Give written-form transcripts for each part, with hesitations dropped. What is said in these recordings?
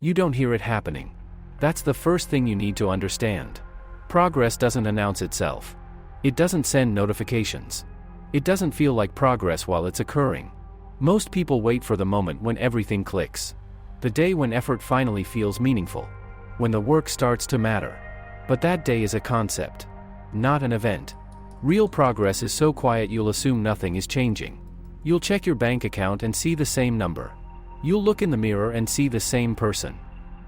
You don't hear it happening. That's the first thing you need to understand. Progress doesn't announce itself. It doesn't send notifications. It doesn't feel like progress while it's occurring. Most people wait for the moment when everything clicks. The day when effort finally feels meaningful. When the work starts to matter. But that day is a concept, not an event. Real progress is so quiet you'll assume nothing is changing. You'll check your bank account and see the same number. You'll look in the mirror and see the same person.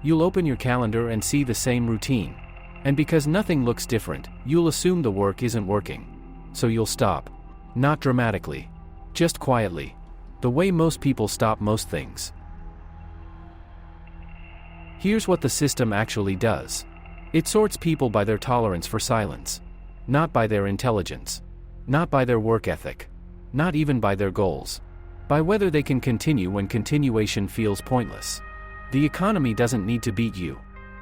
You'll open your calendar and see the same routine. And because nothing looks different, you'll assume the work isn't working. So you'll stop. Not dramatically. Just quietly. The way most people stop most things. Here's what the system actually does. It sorts people by their tolerance for silence. Not by their intelligence. Not by their work ethic. Not even by their goals. By whether they can continue when continuation feels pointless. The economy doesn't need to beat you.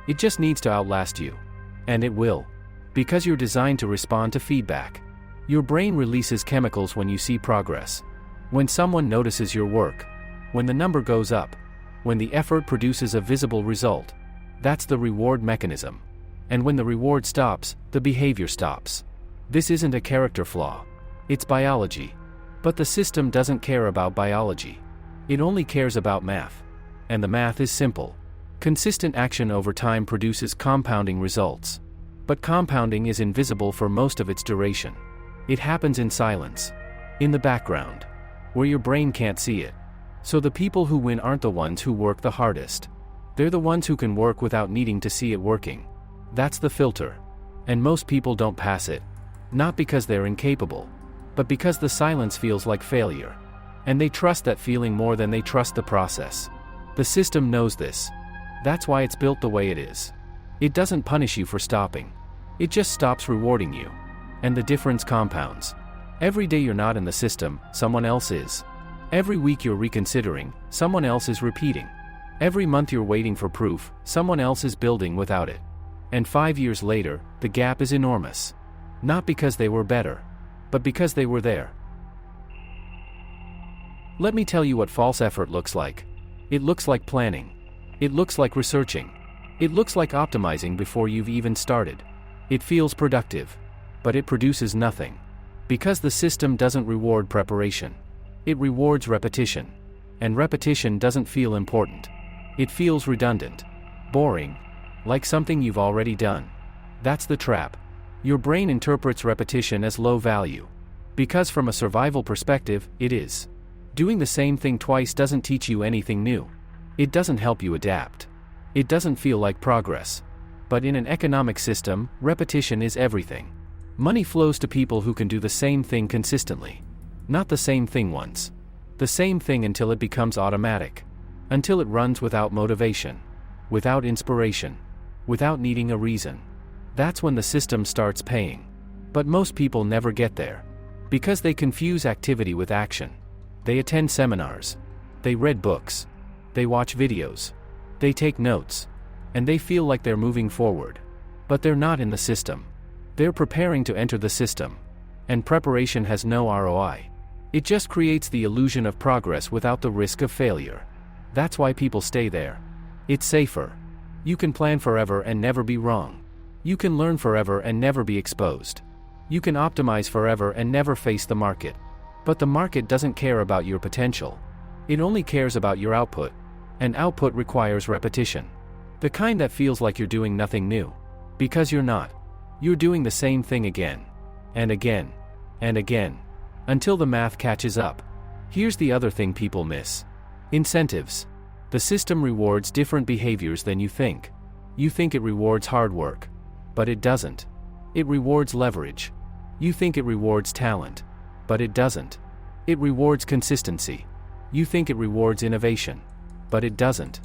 It just needs to outlast you. And it will. Because you're designed to respond to feedback. Your brain releases chemicals when you see progress. When someone notices your work. When the number goes up. When the effort produces a visible result. That's the reward mechanism. And when the reward stops, the behavior stops. This isn't a character flaw. It's biology. But the system doesn't care about biology. It only cares about math. And the math is simple. Consistent action over time produces compounding results. But compounding is invisible for most of its duration. It happens in silence. In the background. Where your brain can't see it. So the people who win aren't the ones who work the hardest. They're the ones who can work without needing to see it working. That's the filter. And most people don't pass it. Not because they're incapable. But because the silence feels like failure. And they trust that feeling more than they trust the process. The system knows this. That's why it's built the way it is. It doesn't punish you for stopping. It just stops rewarding you. And the difference compounds. Every day you're not in the system, someone else is. Every week you're reconsidering, someone else is repeating. Every month you're waiting for proof, someone else is building without it. And 5 years later, the gap is enormous. Not because they were better, but because they were there. Let me tell you what false effort looks like. It looks like planning. It looks like researching. It looks like optimizing before you've even started. It feels productive. But it produces nothing. Because the system doesn't reward preparation. It rewards repetition. And repetition doesn't feel important. It feels redundant. Boring. Like something you've already done. That's the trap. Your brain interprets repetition as low value. Because from a survival perspective, it is. Doing the same thing twice doesn't teach you anything new. It doesn't help you adapt. It doesn't feel like progress. But in an economic system, repetition is everything. Money flows to people who can do the same thing consistently. Not the same thing once. The same thing until it becomes automatic. Until it runs without motivation. Without inspiration. Without needing a reason. That's when the system starts paying. But most people never get there. Because they confuse activity with action. They attend seminars. They read books. They watch videos. They take notes. And they feel like they're moving forward. But they're not in the system. They're preparing to enter the system. And preparation has no ROI. It just creates the illusion of progress without the risk of failure. That's why people stay there. It's safer. You can plan forever and never be wrong. You can learn forever and never be exposed. You can optimize forever and never face the market. But the market doesn't care about your potential. It only cares about your output. And output requires repetition. The kind that feels like you're doing nothing new. Because you're not. You're doing the same thing again. And again. And again. Until the math catches up. Here's the other thing people miss. Incentives. The system rewards different behaviors than you think. You think it rewards hard work. But it doesn't. It rewards leverage. You think it rewards talent. But it doesn't. It rewards consistency. You think it rewards innovation. But it doesn't.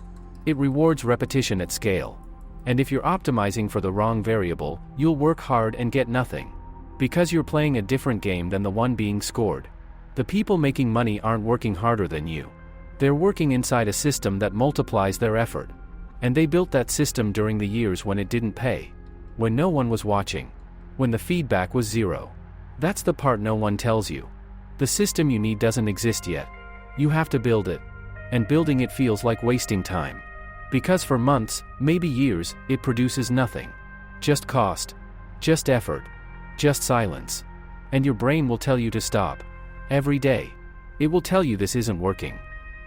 It rewards repetition at scale. And if you're optimizing for the wrong variable, you'll work hard and get nothing. Because you're playing a different game than the one being scored. The people making money aren't working harder than you. They're working inside a system that multiplies their effort. And they built that system during the years when it didn't pay. When no one was watching. When the feedback was zero. That's the part no one tells you. The system you need doesn't exist yet. You have to build it. And building it feels like wasting time. Because for months, maybe years, it produces nothing. Just cost. Just effort. Just silence. And your brain will tell you to stop. Every day. It will tell you this isn't working.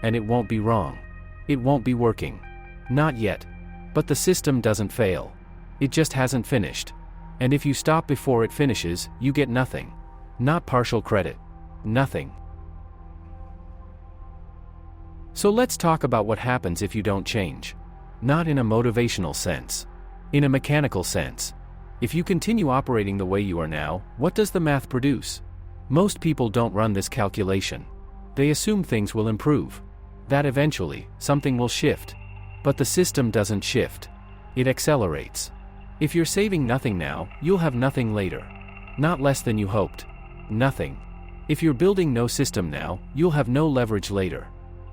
And it won't be wrong. It won't be working. Not yet. But the system doesn't fail. It just hasn't finished. And if you stop before it finishes, you get nothing. Not partial credit. Nothing. So let's talk about what happens if you don't change. Not in a motivational sense. In a mechanical sense. If you continue operating the way you are now, what does the math produce? Most people don't run this calculation. They assume things will improve. That eventually, something will shift. But the system doesn't shift. It accelerates. If you're saving nothing now, you'll have nothing later. Not less than you hoped. Nothing. If you're building no system now, you'll have no leverage later.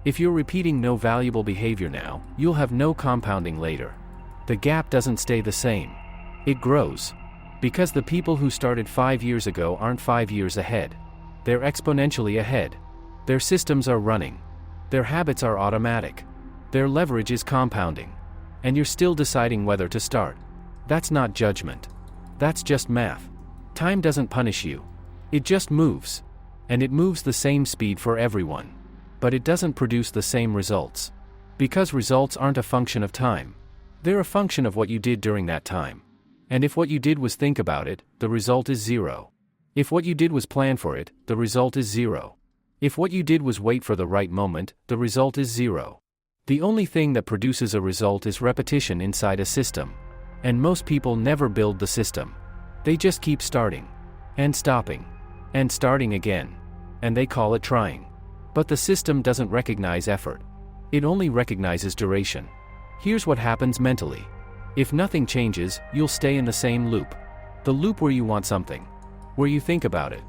If you're repeating no valuable behavior now, you'll have no compounding later. The gap doesn't stay the same. It grows. Because the people who started 5 years ago aren't 5 years ahead. They're exponentially ahead. Their systems are running. Their habits are automatic. Their leverage is compounding. And you're still deciding whether to start. That's not judgment. That's just math. Time doesn't punish you. It just moves. And it moves the same speed for everyone. But it doesn't produce the same results. Because results aren't a function of time. They're a function of what you did during that time. And if what you did was think about it, the result is 0. If what you did was plan for it, the result is 0. If what you did was wait for the right moment, the result is 0. The only thing that produces a result is repetition inside a system. And most people never build the system. They just keep starting. And stopping. And starting again. And they call it trying. But the system doesn't recognize effort. It only recognizes duration. Here's what happens mentally. If nothing changes, you'll stay in the same loop. The loop where you want something. Where you think about it.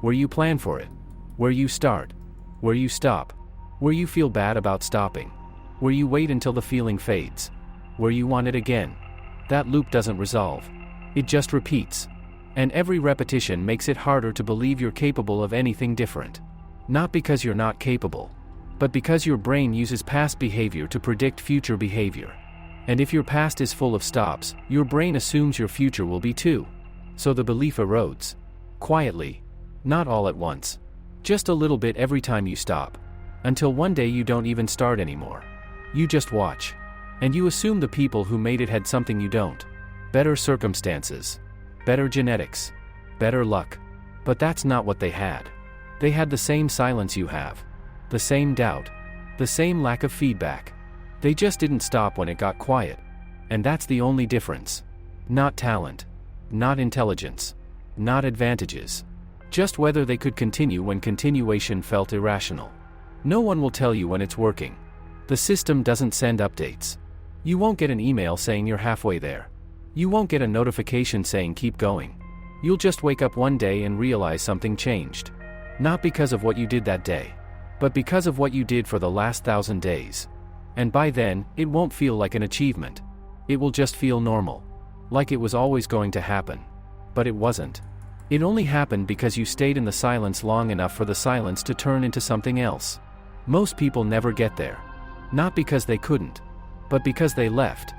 Where you plan for it. Where you start. Where you stop. Where you feel bad about stopping. Where you wait until the feeling fades. Where you want it again. That loop doesn't resolve. It just repeats. And every repetition makes it harder to believe you're capable of anything different. Not because you're not capable. But because your brain uses past behavior to predict future behavior. And if your past is full of stops, your brain assumes your future will be too. So the belief erodes. Quietly. Not all at once. Just a little bit every time you stop. Until one day you don't even start anymore. You just watch. And you assume the people who made it had something you don't. Better circumstances. Better genetics. Better luck. But that's not what they had. They had the same silence you have. The same doubt. The same lack of feedback. They just didn't stop when it got quiet. And that's the only difference. Not talent. Not intelligence. Not advantages. Just whether they could continue when continuation felt irrational. No one will tell you when it's working. The system doesn't send updates. You won't get an email saying you're halfway there. You won't get a notification saying keep going. You'll just wake up one day and realize something changed. Not because of what you did that day. But because of what you did for the last 1,000 days. And by then, it won't feel like an achievement. It will just feel normal. Like it was always going to happen. But it wasn't. It only happened because you stayed in the silence long enough for the silence to turn into something else. Most people never get there. Not because they couldn't. But because they left.